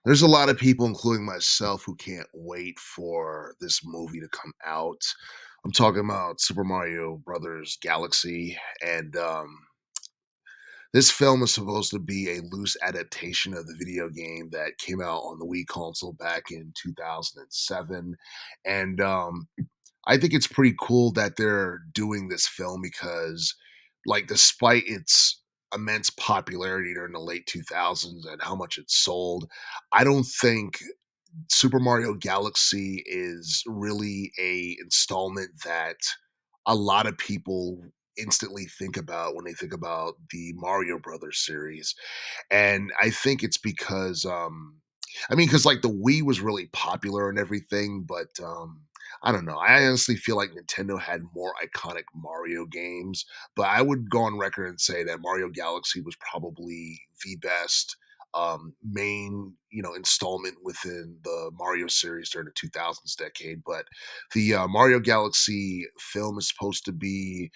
There's a lot of people, including myself, who can't wait for this movie to come out. I'm talking about Super Mario Brothers Galaxy, and this film is supposed to be a loose adaptation of the video game that came out on the Wii console back in 2007. And I think it's pretty cool that they're doing this film because, like, despite its immense popularity during the late 2000s and how much it sold, I don't think Super Mario Galaxy is really a installment that a lot of people instantly think about when they think about the Mario Brothers series. And I think it's because I mean, because like the Wii was really popular and everything, but I don't know. I honestly feel like Nintendo had more iconic Mario games, but I would go on record and say that Mario Galaxy was probably the best main installment within the Mario series during the 2000s decade. But the Mario Galaxy film is supposed to be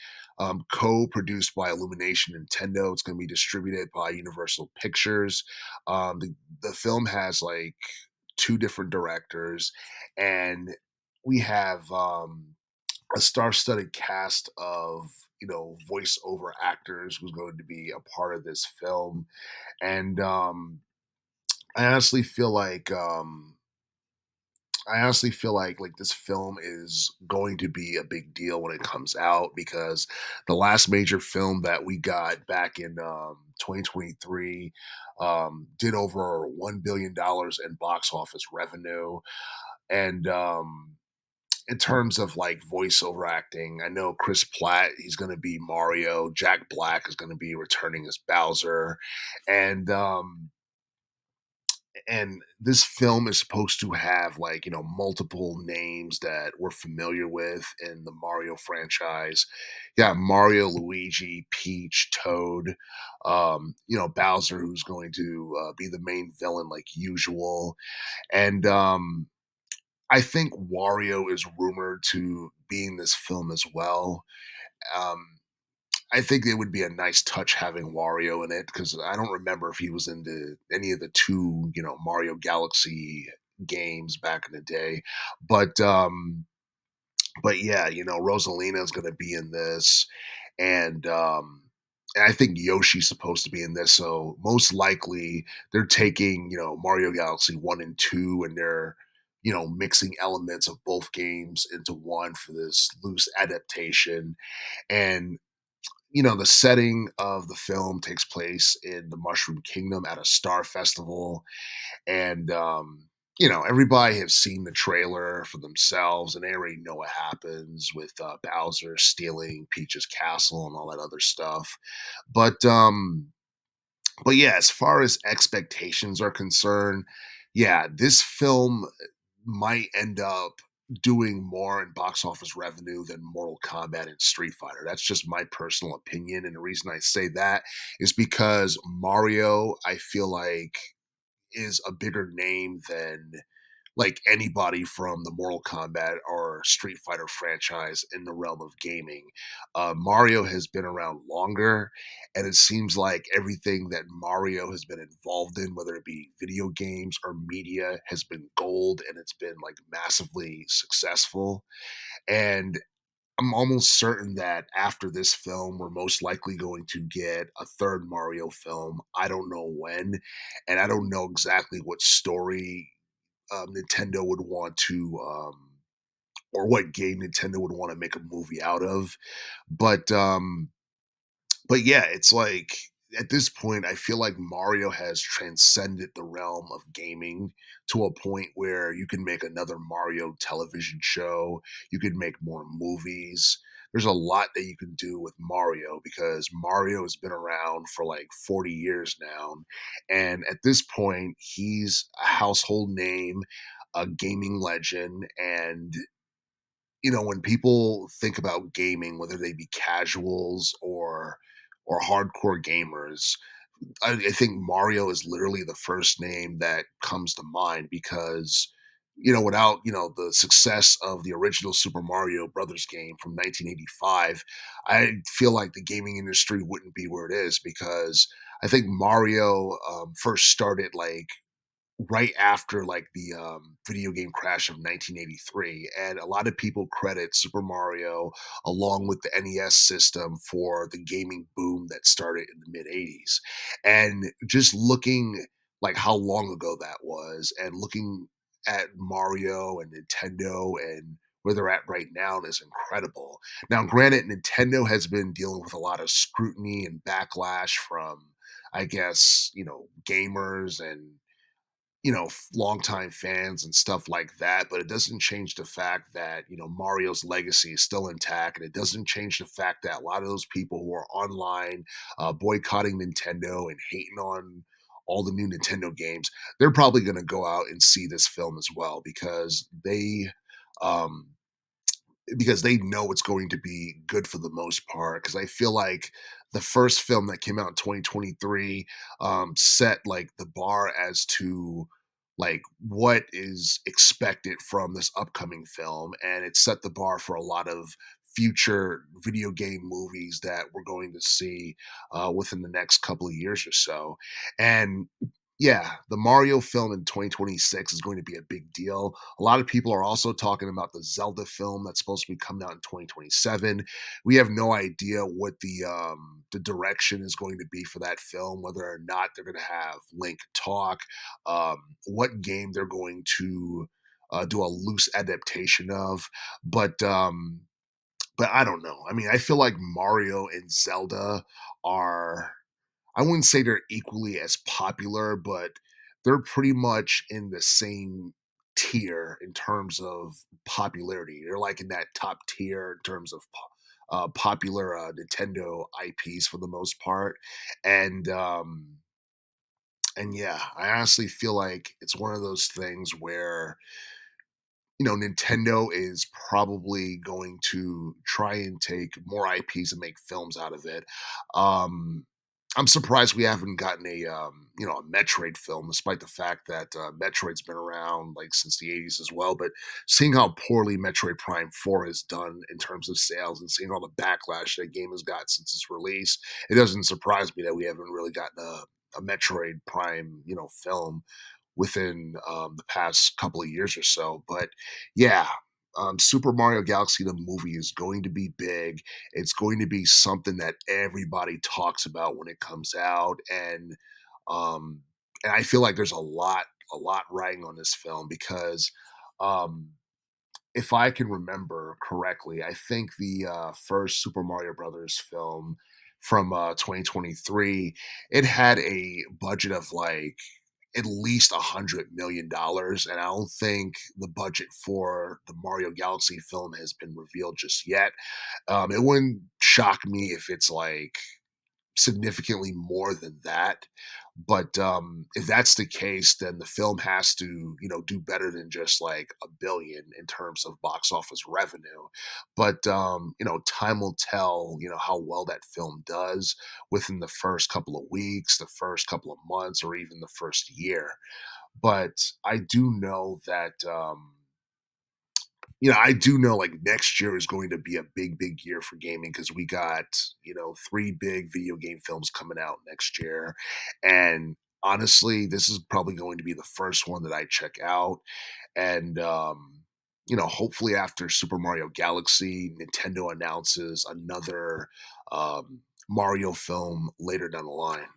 co-produced by Illumination Nintendo. It's going to be distributed by Universal Pictures. The film has like two different directors, and we have a star-studded cast of voiceover actors who's going to be a part of this film. And I honestly feel like like this film is going to be a big deal when it comes out because the last major film that we got back in 2023 did over $1 billion in box office revenue. And in terms of like voiceover acting, I know Chris Pratt, he's going to be Mario. Jack Black is going to be returning as Bowser, and this film is supposed to have like multiple names that we're familiar with in the Mario franchise. Yeah, Mario, Luigi, Peach, Toad, Bowser, who's going to be the main villain like usual. And I think Wario is rumored to be in this film as well. um I think it would be a nice touch having Wario in it because I don't remember if he was into any of the two, Mario Galaxy games back in the day. But yeah, Rosalina is going to be in this, and I think Yoshi's supposed to be in this. So most likely they're taking Mario Galaxy 1 and 2, and they're mixing elements of both games into one for this loose adaptation. And the setting of the film takes place in the Mushroom Kingdom at a star festival, and everybody has seen the trailer for themselves, and they already know what happens with Bowser stealing Peach's castle and all that other stuff. But yeah, as far as expectations are concerned, yeah, this film might end up doing more in box office revenue than Mortal Kombat and Street Fighter. That's just my personal opinion. And the reason I say that is because Mario, I feel like, is a bigger name than like anybody from the Mortal Kombat or Street Fighter franchise in the realm of gaming. Mario has been around longer, and it seems like everything that Mario has been involved in, whether it be video games or media, has been gold, and it's been like massively successful. And I'm almost certain that after this film, we're most likely going to get a third Mario film. I don't know when, and I don't know exactly what story Nintendo would want to, or what game Nintendo would want to make a movie out of. But yeah, it's like at this point, I feel like Mario has transcended the realm of gaming to a point where you can make another Mario television show. You could make more movies. There's a lot that you can do with Mario because Mario has been around for like 40 years now. And at this point, he's a household name, a gaming legend. And when people think about gaming, whether they be casuals or hardcore gamers, I think Mario is literally the first name that comes to mind because without the success of the original Super Mario Brothers game from 1985, I feel like the gaming industry wouldn't be where it is because I think Mario first started like right after like the video game crash of 1983, and a lot of people credit Super Mario along with the NES system for the gaming boom that started in the mid 80s. And just looking like how long ago that was, and looking at Mario and Nintendo and where they're at right now is incredible. Now, granted, Nintendo has been dealing with a lot of scrutiny and backlash from, I guess, gamers and longtime fans and stuff like that. But it doesn't change the fact that, Mario's legacy is still intact. And it doesn't change the fact that a lot of those people who are online boycotting Nintendo and hating on all the new Nintendo games, they're probably going to go out and see this film as well um, because they know it's going to be good for the most part. Because I feel like the first film that came out in 2023 set like the bar as to like what is expected from this upcoming film, and it set the bar for a lot of future video game movies that we're going to see within the next couple of years or so. And yeah, the Mario film in 2026 is going to be a big deal. A lot of people are also talking about the Zelda film that's supposed to be coming out in 2027. We have no idea what the direction is going to be for that film, whether or not they're going to have Link talk, what game they're going to do a loose adaptation of. But I don't know. I mean, I feel like Mario and Zelda are, I wouldn't say they're equally as popular, but they're pretty much in the same tier in terms of popularity. They're like in that top tier in terms of popular Nintendo IPs for the most part. And and yeah, I honestly feel like it's one of those things where Nintendo is probably going to try and take more IPs and make films out of it. Um, I'm surprised we haven't gotten a Metroid film, despite the fact that Metroid's been around like since the '80s as well. But seeing how poorly Metroid Prime 4 has done in terms of sales, and seeing all the backlash that game has got since its release, it doesn't surprise me that we haven't really gotten a Metroid Prime, film within the past couple of years or so. But yeah, Super Mario Galaxy, the movie, is going to be big. It's going to be something that everybody talks about when it comes out. Um, and I feel like there's a lot riding on this film because um, if I can remember correctly, I think the first Super Mario Brothers film from 2023, it had a budget of like at least $100 million, and I don't think the budget for the Mario Galaxy film has been revealed just yet. It wouldn't shock me if it's like significantly more than that. But if that's the case, then the film has to, do better than just like a billion in terms of box office revenue. But time will tell, how well that film does within the first couple of weeks, the first couple of months, or even the first year. But I do know that I do know like next year is going to be a big, big year for gaming because we got, three big video game films coming out next year. And honestly, this is probably going to be the first one that I check out. And, hopefully after Super Mario Galaxy, Nintendo announces another Mario film later down the line.